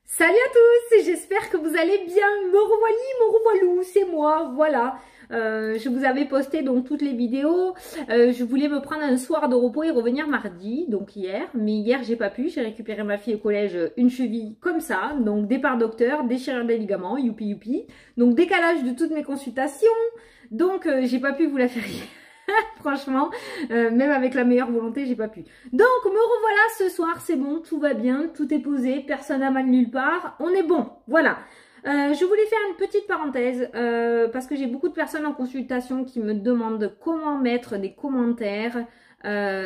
Salut à tous, j'espère que vous allez bien. Me revoilou, c'est moi, voilà. Je vous avais posté donc toutes les vidéos. Je voulais me prendre un soir de repos et revenir mardi, donc hier. Mais hier, j'ai pas pu. J'ai récupéré ma fille au collège, une cheville comme ça. Donc départ docteur, déchirure des ligaments, youpi youpi. Donc décalage de toutes mes consultations. Donc j'ai pas pu vous la faire hier. Franchement, même avec la meilleure volonté, j'ai pas pu. Donc, me revoilà ce soir, c'est bon, tout va bien, tout est posé, personne n'a mal nulle part, on est bon, voilà. Je voulais faire une petite parenthèse parce que j'ai beaucoup de personnes en consultation qui me demandent comment mettre des commentaires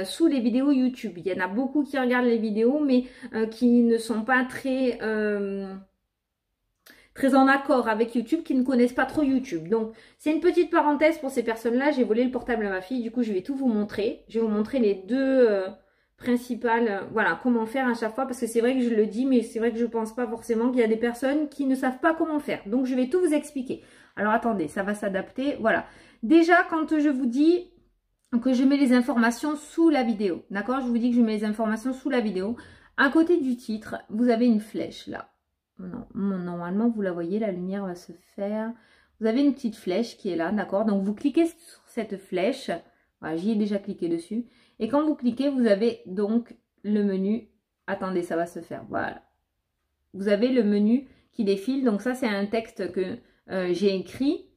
sous les vidéos YouTube. Il y en a beaucoup qui regardent les vidéos mais qui ne sont pas très en accord avec YouTube, qui ne connaissent pas trop YouTube. Donc, c'est une petite parenthèse pour ces personnes-là. J'ai volé le portable à ma fille. Du coup, je vais tout vous montrer. Je vais vous montrer les deux principales, voilà, comment faire à chaque fois. Parce que c'est vrai que je le dis, mais c'est vrai que je pense pas forcément qu'il y a des personnes qui ne savent pas comment faire. Donc, je vais tout vous expliquer. Alors, attendez, ça va s'adapter. Voilà. Déjà, quand je vous dis que je mets les informations sous la vidéo, d'accord? Je vous dis que je mets les informations sous la vidéo. À côté du titre, vous avez une flèche là. Non, normalement, vous la voyez, la lumière va se faire. Vous avez une petite flèche qui est là, d'accord? Donc, vous cliquez sur cette flèche. Voilà, j'y ai déjà cliqué dessus. Et quand vous cliquez, vous avez donc le menu. Attendez, ça va se faire. Voilà. Vous avez le menu qui défile. Donc, ça, c'est un texte que j'ai écrit.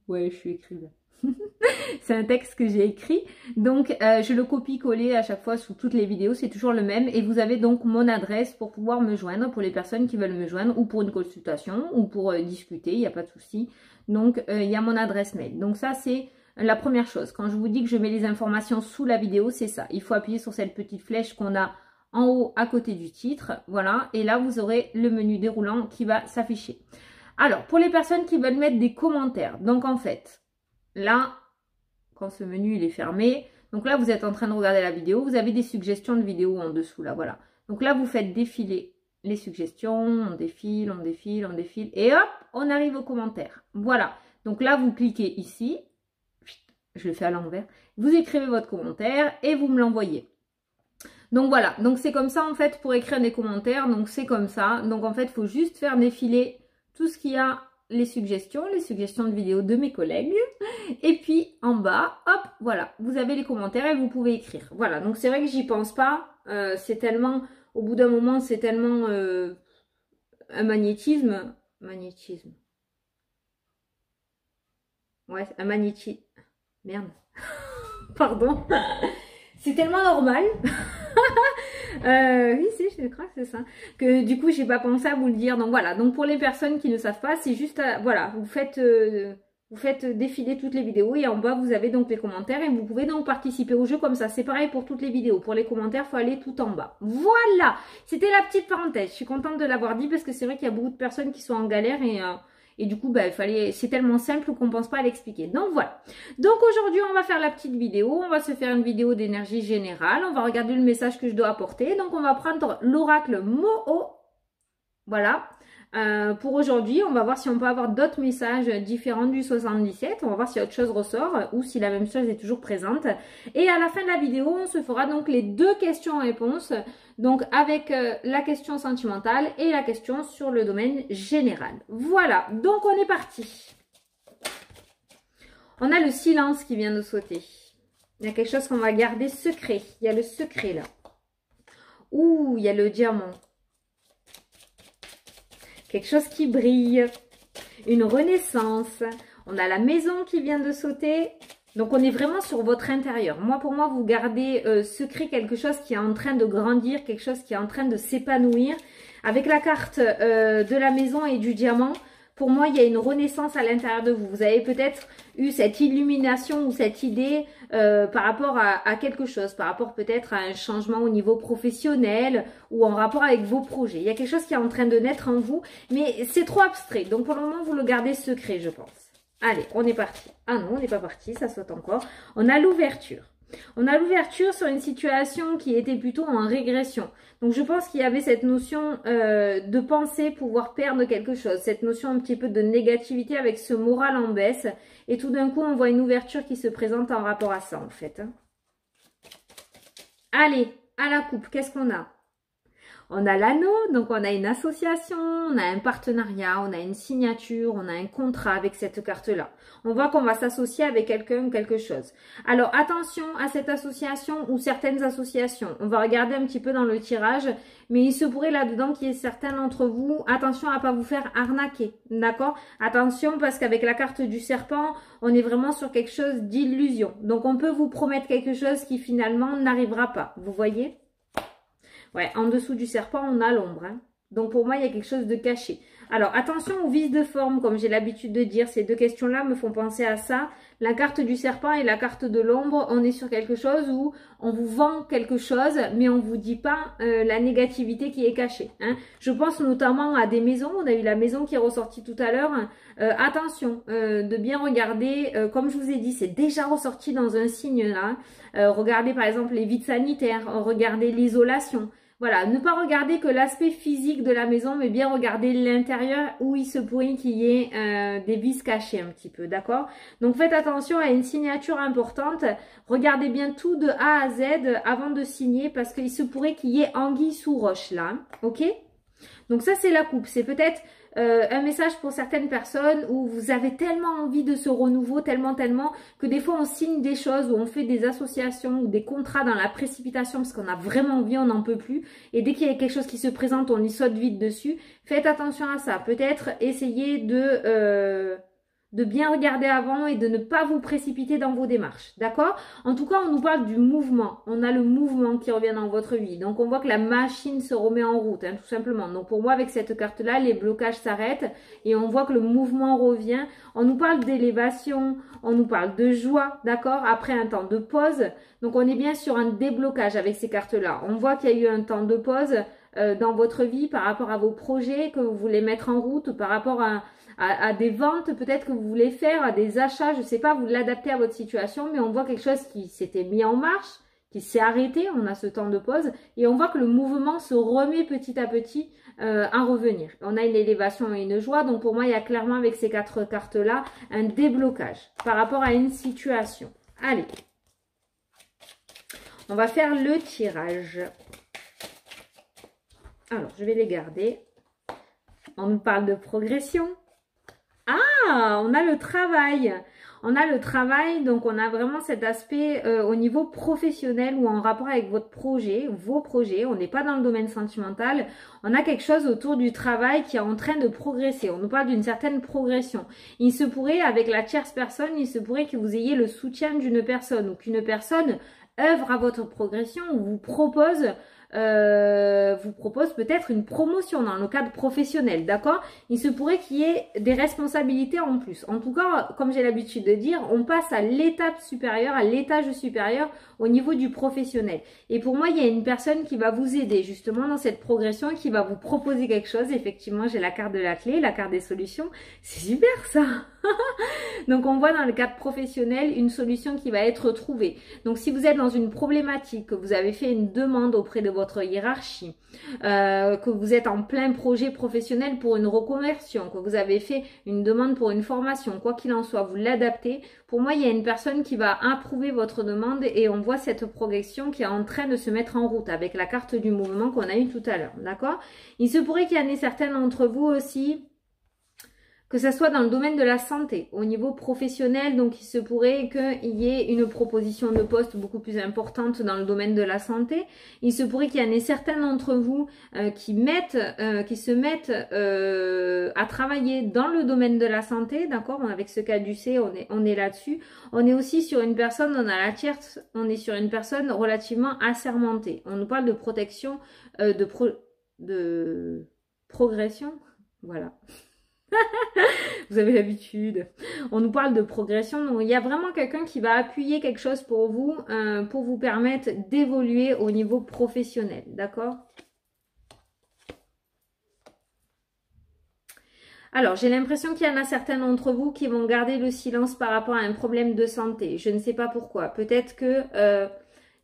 Ouais, je suis écrivain. C'est un texte que j'ai écrit, donc je le copie-coller à chaque fois sous toutes les vidéos, c'est toujours le même. Et vous avez donc mon adresse pour pouvoir me joindre, pour les personnes qui veulent me joindre, ou pour une consultation, ou pour discuter, il n'y a pas de souci. Donc il y a mon adresse mail. Donc ça c'est la première chose. Quand je vous dis que je mets les informations sous la vidéo, c'est ça. Il faut appuyer sur cette petite flèche qu'on a en haut à côté du titre, voilà. Et là vous aurez le menu déroulant qui va s'afficher. Alors pour les personnes qui veulent mettre des commentaires, donc en fait, là, quand ce menu il est fermé, donc là vous êtes en train de regarder la vidéo, vous avez des suggestions de vidéos en dessous là, voilà. Donc là vous faites défiler les suggestions, on défile, on défile, on défile, et hop, on arrive aux commentaires. Voilà, donc là vous cliquez ici, je le fais à l'envers, vous écrivez votre commentaire et vous me l'envoyez. Donc voilà, donc c'est comme ça en fait pour écrire des commentaires, donc c'est comme ça. Donc en fait, il faut juste faire défiler tout ce qu'il y a, les suggestions de vidéos de mes collègues. Et puis en bas, hop, voilà, vous avez les commentaires et vous pouvez écrire. Voilà, donc c'est vrai que j'y pense pas, c'est tellement, au bout d'un moment, c'est tellement un magnétisme. Ouais, un magnétisme. Merde. Pardon. C'est tellement normal. Oui, je crois que c'est ça. Que du coup, j'ai pas pensé à vous le dire. Donc voilà. Donc pour les personnes qui ne savent pas, c'est juste, voilà, vous faites défiler toutes les vidéos et en bas vous avez donc les commentaires et vous pouvez donc participer au jeu comme ça. C'est pareil pour toutes les vidéos. Pour les commentaires, il faut aller tout en bas. Voilà. C'était la petite parenthèse. Je suis contente de l'avoir dit parce que c'est vrai qu'il y a beaucoup de personnes qui sont en galère et du coup, bah, c'est tellement simple qu'on ne pense pas à l'expliquer. Donc voilà. Donc aujourd'hui, on va faire la petite vidéo. On va se faire une vidéo d'énergie générale. On va regarder le message que je dois apporter. Donc on va prendre l'oracle Mo-O. Voilà. Pour aujourd'hui, on va voir si on peut avoir d'autres messages différents du 77. On va voir si autre chose ressort ou si la même chose est toujours présente. Et à la fin de la vidéo, on se fera donc les deux questions-réponses. Donc avec la question sentimentale et la question sur le domaine général. Voilà, donc on est parti. On a le silence qui vient de sauter. Il y a quelque chose qu'on va garder secret. Il y a le secret là. Ouh, il y a le diamant. Quelque chose qui brille. Une renaissance. On a la maison qui vient de sauter. Donc, on est vraiment sur votre intérieur. Moi, pour moi, vous gardez secret quelque chose qui est en train de grandir, quelque chose qui est en train de s'épanouir. Avec la carte de la maison et du diamant, pour moi, il y a une renaissance à l'intérieur de vous. Vous avez peut-être eu cette illumination ou cette idée par rapport à quelque chose, par rapport peut-être à un changement au niveau professionnel ou en rapport avec vos projets. Il y a quelque chose qui est en train de naître en vous, mais c'est trop abstrait. Donc, pour le moment, vous le gardez secret, je pense. Allez, on est parti. Ah non, on n'est pas parti, ça saute encore. On a l'ouverture. On a l'ouverture sur une situation qui était plutôt en régression. Donc, je pense qu'il y avait cette notion de penser pouvoir perdre quelque chose. Cette notion un petit peu de négativité avec ce moral en baisse. Et tout d'un coup, on voit une ouverture qui se présente en rapport à ça, en fait. Allez, à la coupe, qu'est-ce qu'on a? On a l'anneau, donc on a une association, on a un partenariat, on a une signature, on a un contrat avec cette carte-là. On voit qu'on va s'associer avec quelqu'un ou quelque chose. Alors attention à cette association ou certaines associations. On va regarder un petit peu dans le tirage, mais il se pourrait là-dedans qu'il y ait certains d'entre vous, attention à pas vous faire arnaquer, d'accord? Attention parce qu'avec la carte du serpent, on est vraiment sur quelque chose d'illusion. Donc on peut vous promettre quelque chose qui finalement n'arrivera pas, vous voyez? Ouais, en dessous du serpent, on a l'ombre. Hein. Donc, pour moi, il y a quelque chose de caché. Alors, attention aux vices de forme, comme j'ai l'habitude de dire. Ces deux questions-là me font penser à ça. La carte du serpent et la carte de l'ombre, on est sur quelque chose où on vous vend quelque chose, mais on vous dit pas la négativité qui est cachée. Hein. Je pense notamment à des maisons. On a eu la maison qui est ressortie tout à l'heure. Attention, de bien regarder. Comme je vous ai dit, c'est déjà ressorti dans un signe là. Regardez par exemple les vides sanitaires. Regardez l'isolation. Voilà, ne pas regarder que l'aspect physique de la maison, mais bien regarder l'intérieur où il se pourrait qu'il y ait des vices cachés un petit peu, d'accord? Donc faites attention à une signature importante. Regardez bien tout de A à Z avant de signer parce qu'il se pourrait qu'il y ait anguille sous roche là, ok? Donc ça c'est la coupe, c'est peut-être un message pour certaines personnes où vous avez tellement envie de ce renouveau, tellement, que des fois on signe des choses, où on fait des associations ou des contrats dans la précipitation parce qu'on a vraiment envie, on n'en peut plus. Et dès qu'il y a quelque chose qui se présente, on y saute vite dessus. Faites attention à ça. Peut-être essayez de bien regarder avant et de ne pas vous précipiter dans vos démarches, d'accord? En tout cas, on nous parle du mouvement. On a le mouvement qui revient dans votre vie. Donc, on voit que la machine se remet en route, hein, tout simplement. Donc, pour moi, avec cette carte-là, les blocages s'arrêtent et on voit que le mouvement revient. On nous parle d'élévation, on nous parle de joie, d'accord? Après un temps de pause. Donc, on est bien sur un déblocage avec ces cartes-là. On voit qu'il y a eu un temps de pause dans votre vie par rapport à vos projets que vous voulez mettre en route, par rapport à des ventes peut-être que vous voulez faire, à des achats, je sais pas, vous l'adaptez à votre situation, mais on voit quelque chose qui s'était mis en marche, qui s'est arrêté, on a ce temps de pause, et on voit que le mouvement se remet petit à petit à revenir. On a une élévation et une joie, donc pour moi, il y a clairement avec ces quatre cartes-là, un déblocage par rapport à une situation. Allez, on va faire le tirage. Alors, je vais les garder. On nous parle de progression. Ah, on a le travail. On a le travail, donc on a vraiment cet aspect au niveau professionnel ou en rapport avec votre projet, vos projets. On n'est pas dans le domaine sentimental. On a quelque chose autour du travail qui est en train de progresser. On nous parle d'une certaine progression. Il se pourrait, avec la tierce personne, il se pourrait que vous ayez le soutien d'une personne ou qu'une personne œuvre à votre progression ou vous propose peut-être une promotion dans le cadre professionnel, d'accord? Il se pourrait qu'il y ait des responsabilités en plus. En tout cas, comme j'ai l'habitude de dire, on passe à l'étape supérieure, à l'étage supérieur au niveau du professionnel. Et pour moi, il y a une personne qui va vous aider justement dans cette progression, qui va vous proposer quelque chose. Effectivement, j'ai la carte de la clé, la carte des solutions. C'est super ça! Donc, on voit dans le cadre professionnel une solution qui va être trouvée. Donc, si vous êtes dans une problématique, que vous avez fait une demande auprès de votre hiérarchie, que vous êtes en plein projet professionnel pour une reconversion, que vous avez fait une demande pour une formation, quoi qu'il en soit, vous l'adaptez. Pour moi, il y a une personne qui va approuver votre demande et on voit cette progression qui est en train de se mettre en route avec la carte du mouvement qu'on a eu tout à l'heure, d'accord? Il se pourrait qu'il y en ait certaines d'entre vous aussi, que ça soit dans le domaine de la santé, au niveau professionnel, donc il se pourrait qu'il y ait une proposition de poste beaucoup plus importante dans le domaine de la santé. Il se pourrait qu'il y en ait certains d'entre vous qui se mettent à travailler dans le domaine de la santé, d'accord? Avec ce cas du C, on est là-dessus. On est aussi sur une personne, on a la tierce, on est sur une personne relativement assermentée. On nous parle de protection, de progression, voilà. Vous avez l'habitude. On nous parle de progression. Donc, il y a vraiment quelqu'un qui va appuyer quelque chose pour vous permettre d'évoluer au niveau professionnel. D'accord? Alors, j'ai l'impression qu'il y en a certains d'entre vous qui vont garder le silence par rapport à un problème de santé. Je ne sais pas pourquoi. Peut-être que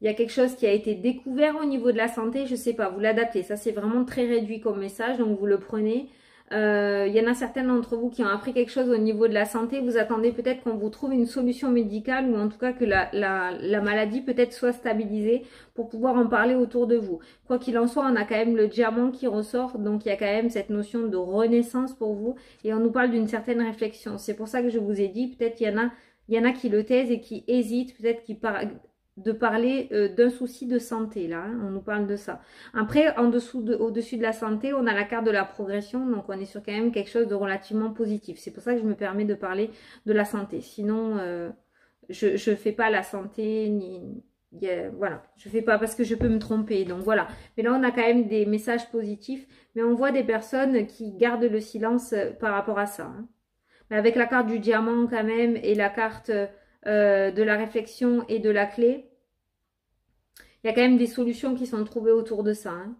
il y a quelque chose qui a été découvert au niveau de la santé. Je ne sais pas. Vous l'adaptez. Ça, c'est vraiment très réduit comme message. Donc, vous le prenez. Il y en a certaines d'entre vous qui ont appris quelque chose au niveau de la santé. Vous attendez peut-être qu'on vous trouve une solution médicale ou en tout cas que la maladie peut-être soit stabilisée pour pouvoir en parler autour de vous. Quoi qu'il en soit, on a quand même le diamant qui ressort. Donc, il y a quand même cette notion de renaissance pour vous. Et on nous parle d'une certaine réflexion. C'est pour ça que je vous ai dit, peut-être il y en a qui le taisent et qui hésitent, peut-être qui de parler d'un souci de santé là, hein, on nous parle de ça. Après, au-dessus de la santé, on a la carte de la progression, donc on est sur quand même quelque chose de relativement positif. C'est pour ça que je me permets de parler de la santé. Sinon, je fais pas la santé voilà, je fais pas parce que je peux me tromper, donc voilà. Mais là, on a quand même des messages positifs, mais on voit des personnes qui gardent le silence par rapport à ça. Hein. Mais avec la carte du diamant quand même et la carte de la réflexion et de la clé, il y a quand même des solutions qui sont trouvées autour de ça. Hein.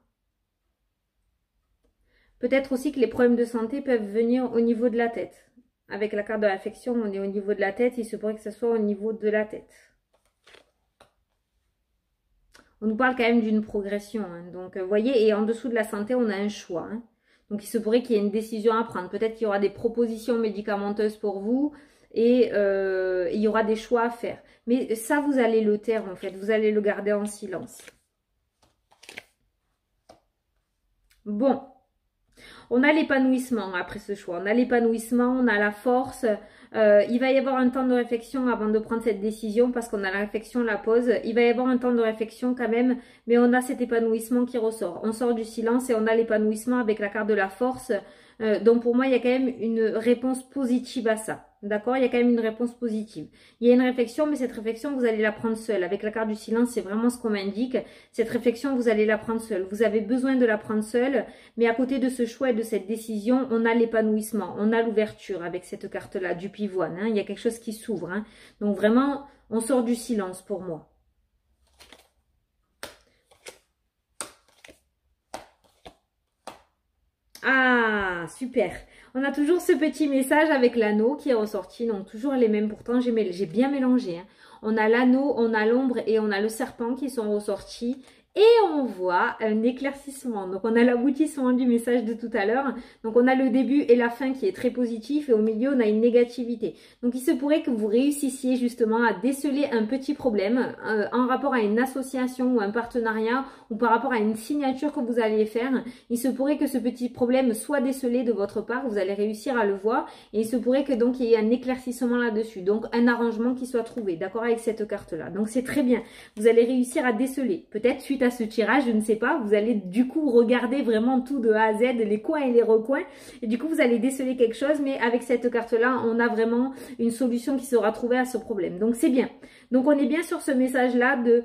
Peut-être aussi que les problèmes de santé peuvent venir au niveau de la tête. Avec la carte de l'affection, on est au niveau de la tête. Il se pourrait que ce soit au niveau de la tête. On nous parle quand même d'une progression. Hein. Donc, vous voyez, et en dessous de la santé, on a un choix. Hein. Donc, il se pourrait qu'il y ait une décision à prendre. Peut-être qu'il y aura des propositions médicamenteuses pour vous. Et il y aura des choix à faire. Mais ça, vous allez le taire en fait. Vous allez le garder en silence. Bon. On a l'épanouissement après ce choix. On a l'épanouissement, on a la force. Il va y avoir un temps de réflexion avant de prendre cette décision parce qu'on a la réflexion, la pause. Il va y avoir un temps de réflexion quand même, mais on a cet épanouissement qui ressort. On sort du silence et on a l'épanouissement avec la carte de la force. Donc pour moi, il y a quand même une réponse positive à ça. D'accord? Il y a quand même une réponse positive. Il y a une réflexion, mais cette réflexion, vous allez la prendre seule. Avec la carte du silence, c'est vraiment ce qu'on m'indique. Cette réflexion, vous allez la prendre seule. Vous avez besoin de la prendre seule, mais à côté de ce choix et de cette décision, on a l'épanouissement, on a l'ouverture avec cette carte-là, du pivoine. Hein. Il y a quelque chose qui s'ouvre. Hein. Donc vraiment, on sort du silence pour moi. Ah, super. On a toujours ce petit message avec l'anneau qui est ressorti. Donc, toujours les mêmes. Pourtant, j'ai bien mélangé. Hein. On a l'anneau, on a l'ombre et on a le serpent qui sont ressortis. Et on voit un éclaircissement. Donc, on a l'aboutissement du message de tout à l'heure. Donc, on a le début et la fin qui est très positif. Et au milieu, on a une négativité. Donc, il se pourrait que vous réussissiez justement à déceler un petit problème en rapport à une association ou un partenariat ou par rapport à une signature que vous alliez faire. Il se pourrait que ce petit problème soit décelé de votre part. Vous allez réussir à le voir. Et il se pourrait que donc, il y ait un éclaircissement là-dessus. Donc, un arrangement qui soit trouvé. D'accord avec cette carte-là. Donc, c'est très bien. Vous allez réussir à déceler. Peut-être suite à ce tirage, je ne sais pas, vous allez du coup regarder vraiment tout de A à Z, les coins et les recoins, et du coup vous allez déceler quelque chose, mais avec cette carte-là, on a vraiment une solution qui sera trouvée à ce problème. Donc c'est bien. Donc on est bien sur ce message-là de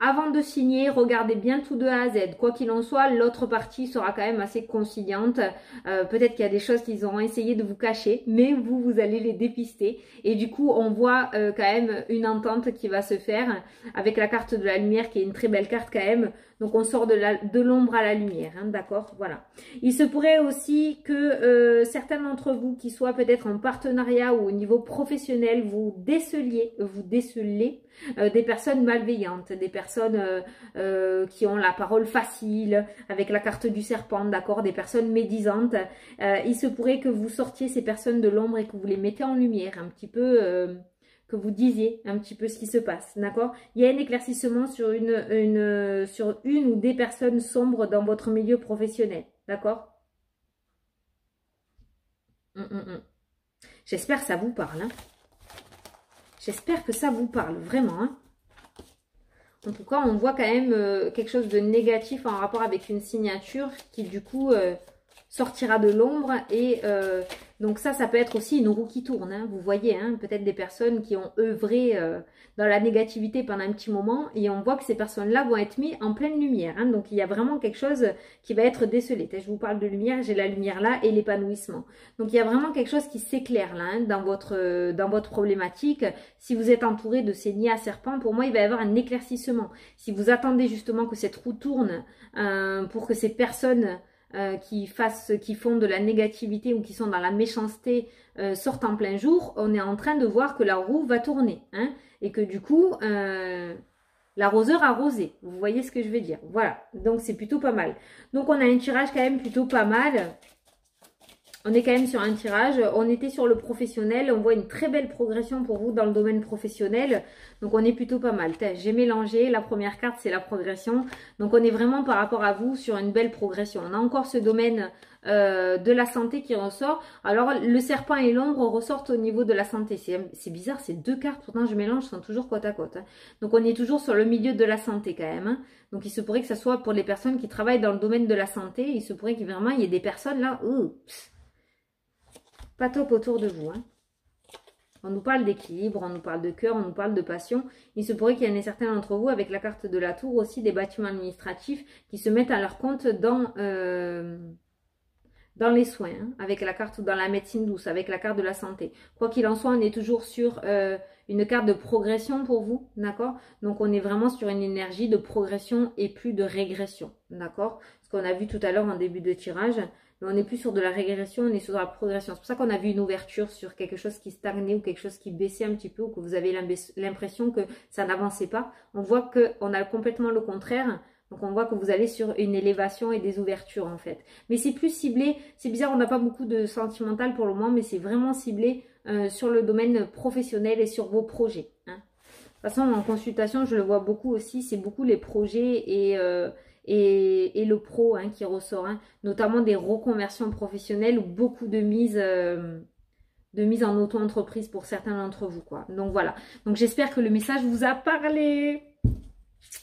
avant de signer, regardez bien tout de A à Z. Quoi qu'il en soit, l'autre partie sera quand même assez conciliante. Peut-être qu'il y a des choses qu'ils auront essayé de vous cacher, mais vous allez les dépister. Et du coup, on voit quand même une entente qui va se faire avec la carte de la lumière, qui est une très belle carte quand même. Donc, on sort de l'ombre à la lumière, hein, d'accord? Voilà. Il se pourrait aussi que certains d'entre vous qui soient peut-être en partenariat ou au niveau professionnel, vous décelez des personnes malveillantes, des personnes qui ont la parole facile, avec la carte du serpent, d'accord, des personnes médisantes. Il se pourrait que vous sortiez ces personnes de l'ombre et que vous les mettez en lumière, un petit peu, que vous disiez un petit peu ce qui se passe, d'accord. Il y a un éclaircissement sur sur une ou des personnes sombres dans votre milieu professionnel, d'accord. J'espère que ça vous parle, hein. J'espère que ça vous parle, vraiment. Hein. En tout cas, on voit quand même quelque chose de négatif en rapport avec une signature qui, du coup, sortira de l'ombre. Et donc ça peut être aussi une roue qui tourne. Hein. Vous voyez, hein, peut-être des personnes qui ont œuvré dans la négativité pendant un petit moment. Et on voit que ces personnes-là vont être mises en pleine lumière. Hein. Donc, il y a vraiment quelque chose qui va être décelé. Je vous parle de lumière, j'ai la lumière là et l'épanouissement. Donc, il y a vraiment quelque chose qui s'éclaire là hein, dans votre problématique. Si vous êtes entouré de ces nids à serpents, pour moi, il va y avoir un éclaircissement. Si vous attendez justement que cette roue tourne pour que ces personnes qui font de la négativité ou qui sont dans la méchanceté sortent en plein jour, on est en train de voir que la roue va tourner. Hein, et que du coup, l'arroseur a arrosé. Vous voyez ce que je veux dire. Voilà, donc c'est plutôt pas mal. Donc on a un tirage quand même plutôt pas mal. On est quand même sur un tirage. On était sur le professionnel. On voit une très belle progression pour vous dans le domaine professionnel. Donc, on est plutôt pas mal. J'ai mélangé. La première carte, c'est la progression. Donc, on est vraiment par rapport à vous sur une belle progression. On a encore ce domaine de la santé qui ressort. Alors, le serpent et l'ombre ressortent au niveau de la santé. C'est bizarre, ces deux cartes, pourtant je mélange, sont toujours côte à côte. Hein. Donc, on est toujours sur le milieu de la santé quand même. Hein. Donc, il se pourrait que ce soit pour les personnes qui travaillent dans le domaine de la santé. Il se pourrait qu'il vraiment il y ait des personnes là, oups, pas top autour de vous. Hein. On nous parle d'équilibre, on nous parle de cœur, on nous parle de passion. Il se pourrait qu'il y en ait certains d'entre vous, avec la carte de la tour aussi, des bâtiments administratifs qui se mettent à leur compte dans les soins, hein, avec la carte ou dans la médecine douce, avec la carte de la santé. Quoi qu'il en soit, on est toujours sur une carte de progression pour vous, d'accord? Donc, on est vraiment sur une énergie de progression et plus de régression, d'accord? Ce qu'on a vu tout à l'heure en début de tirage. Mais on n'est plus sur de la régression, on est sur de la progression. C'est pour ça qu'on a vu une ouverture sur quelque chose qui stagnait ou quelque chose qui baissait un petit peu ou que vous avez l'impression que ça n'avançait pas. On voit qu'on a complètement le contraire. Donc, on voit que vous allez sur une élévation et des ouvertures en fait. Mais c'est plus ciblé. C'est bizarre, on n'a pas beaucoup de sentimental pour le moment, mais c'est vraiment ciblé sur le domaine professionnel et sur vos projets. Hein. De toute façon, en consultation, je le vois beaucoup aussi. C'est beaucoup les projets et le pro hein, qui ressort, hein, notamment des reconversions professionnelles ou beaucoup de mise en auto-entreprise pour certains d'entre vous, quoi. Donc voilà. Donc j'espère que le message vous a parlé.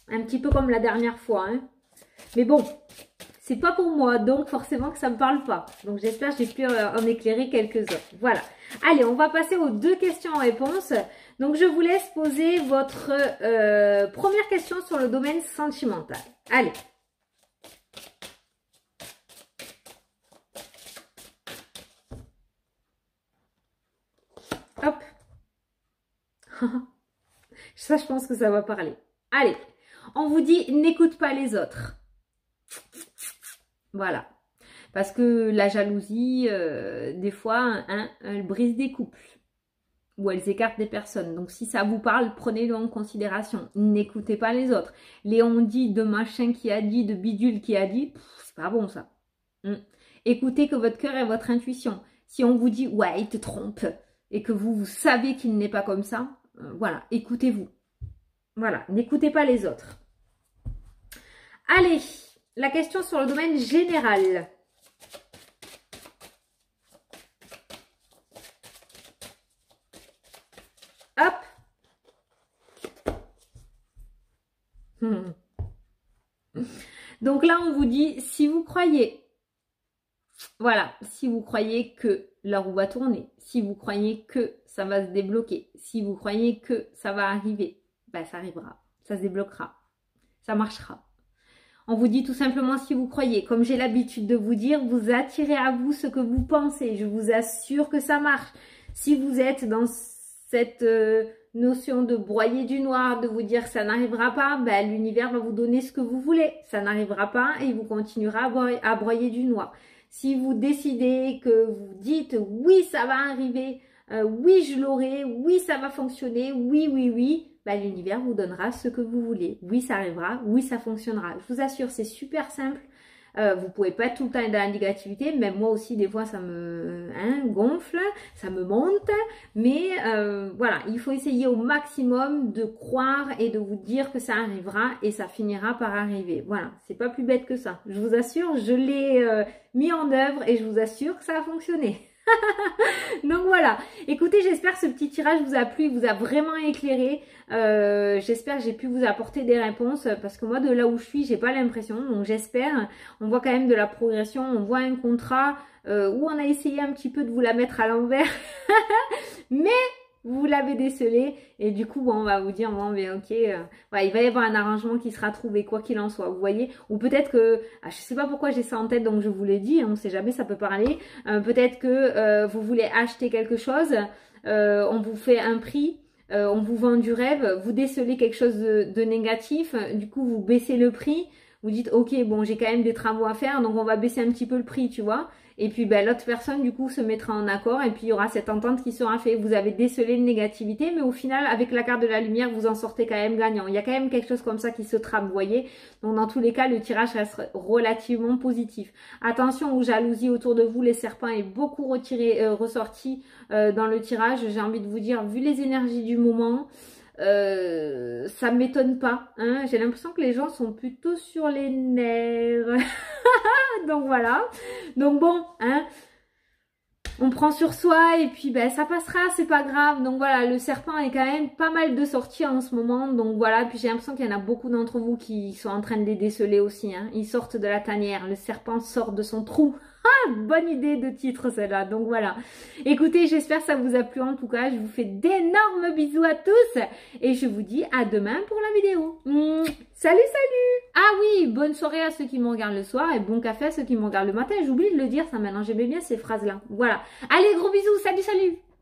Un petit peu comme la dernière fois, hein. Mais bon, c'est pas pour moi, donc forcément que ça me parle pas. Donc j'espère que j'ai pu en éclairer quelques-uns. Voilà. Allez, on va passer aux 2 questions-réponses. Donc je vous laisse poser votre première question sur le domaine sentimental. Allez. Hop. Ça, je pense que ça va parler. Allez, on vous dit n'écoute pas les autres. Voilà. Parce que la jalousie, des fois, hein, elle brise des couples. Ou elle écarte des personnes. Donc, si ça vous parle, prenez-le en considération. N'écoutez pas les autres. Les on dit de machin qui a dit, de bidule qui a dit, c'est pas bon ça. Écoutez que votre cœur et votre intuition. Si on vous dit, ouais, il te trompe, et que vous savez qu'il n'est pas comme ça, voilà, écoutez-vous. Voilà, n'écoutez pas les autres. Allez, la question sur le domaine général. Hop. Donc là, on vous dit, si vous croyez, voilà, si vous croyez que la roue va tourner, si vous croyez que ça va se débloquer, si vous croyez que ça va arriver, ben ça arrivera, ça se débloquera, ça marchera. On vous dit tout simplement si vous croyez, comme j'ai l'habitude de vous dire, vous attirez à vous ce que vous pensez. Je vous assure que ça marche. Si vous êtes dans cette notion de broyer du noir, de vous dire ça n'arrivera pas, ben, l'univers va vous donner ce que vous voulez. Ça n'arrivera pas et il vous continuera à broyer du noir. Si vous décidez que vous dites oui ça va arriver, oui je l'aurai, oui ça va fonctionner, oui, oui, oui, bah, l'univers vous donnera ce que vous voulez. Oui, ça arrivera, oui, ça fonctionnera. Je vous assure, c'est super simple. Vous pouvez pas être tout le temps être dans la négativité. Même moi aussi, des fois, ça me gonfle, ça me monte. Mais voilà, il faut essayer au maximum de croire et de vous dire que ça arrivera et ça finira par arriver. Voilà, c'est pas plus bête que ça. Je vous assure, je l'ai mis en œuvre et je vous assure que ça a fonctionné. Donc voilà, écoutez, j'espère que ce petit tirage vous a plu, vous a vraiment éclairé. J'espère que j'ai pu vous apporter des réponses parce que moi de là où je suis, j'ai pas l'impression. Donc j'espère, on voit quand même de la progression, on voit un contrat où on a essayé un petit peu de vous la mettre à l'envers. Mais vous l'avez décelé et du coup, bon, on va vous dire, bon, mais ok, ouais, il va y avoir un arrangement qui sera trouvé, quoi qu'il en soit, vous voyez. Ou peut-être que, je sais pas pourquoi j'ai ça en tête, donc je vous l'ai dit, on sait jamais, ça peut parler. Peut-être que vous voulez acheter quelque chose, on vous fait un prix, on vous vend du rêve, vous décelez quelque chose de négatif, du coup, vous baissez le prix. vous dites ok bon j'ai quand même des travaux à faire donc on va baisser un petit peu le prix, tu vois. Et puis ben, l'autre personne du coup se mettra en accord et puis il y aura cette entente qui sera faite. Vous avez décelé une négativité mais au final avec la carte de la lumière vous en sortez quand même gagnant. Il y a quand même quelque chose comme ça qui se trame, vous voyez. Donc dans tous les cas le tirage reste relativement positif. Attention aux jalousies autour de vous, les serpents est beaucoup ressorti dans le tirage. J'ai envie de vous dire vu les énergies du moment, ça m'étonne pas, hein. J'ai l'impression que les gens sont plutôt sur les nerfs. Donc voilà. Donc bon, hein, on prend sur soi et puis ben ça passera, c'est pas grave. Donc voilà, le serpent est quand même pas mal de sorties en ce moment. Donc voilà, puis j'ai l'impression qu'il y en a beaucoup d'entre vous qui sont en train de les déceler aussi, hein. Ils sortent de la tanière, le serpent sort de son trou. Ah, bonne idée de titre celle-là. Donc voilà. Écoutez, j'espère que ça vous a plu en tout cas. Je vous fais d'énormes bisous à tous et je vous dis à demain pour la vidéo. Salut, salut! Ah oui, bonne soirée à ceux qui me regardent le soir et bon café à ceux qui me regardent le matin. J'oublie de le dire ça maintenant, j'aimais bien ces phrases-là. Voilà. Allez, gros bisous, salut, salut!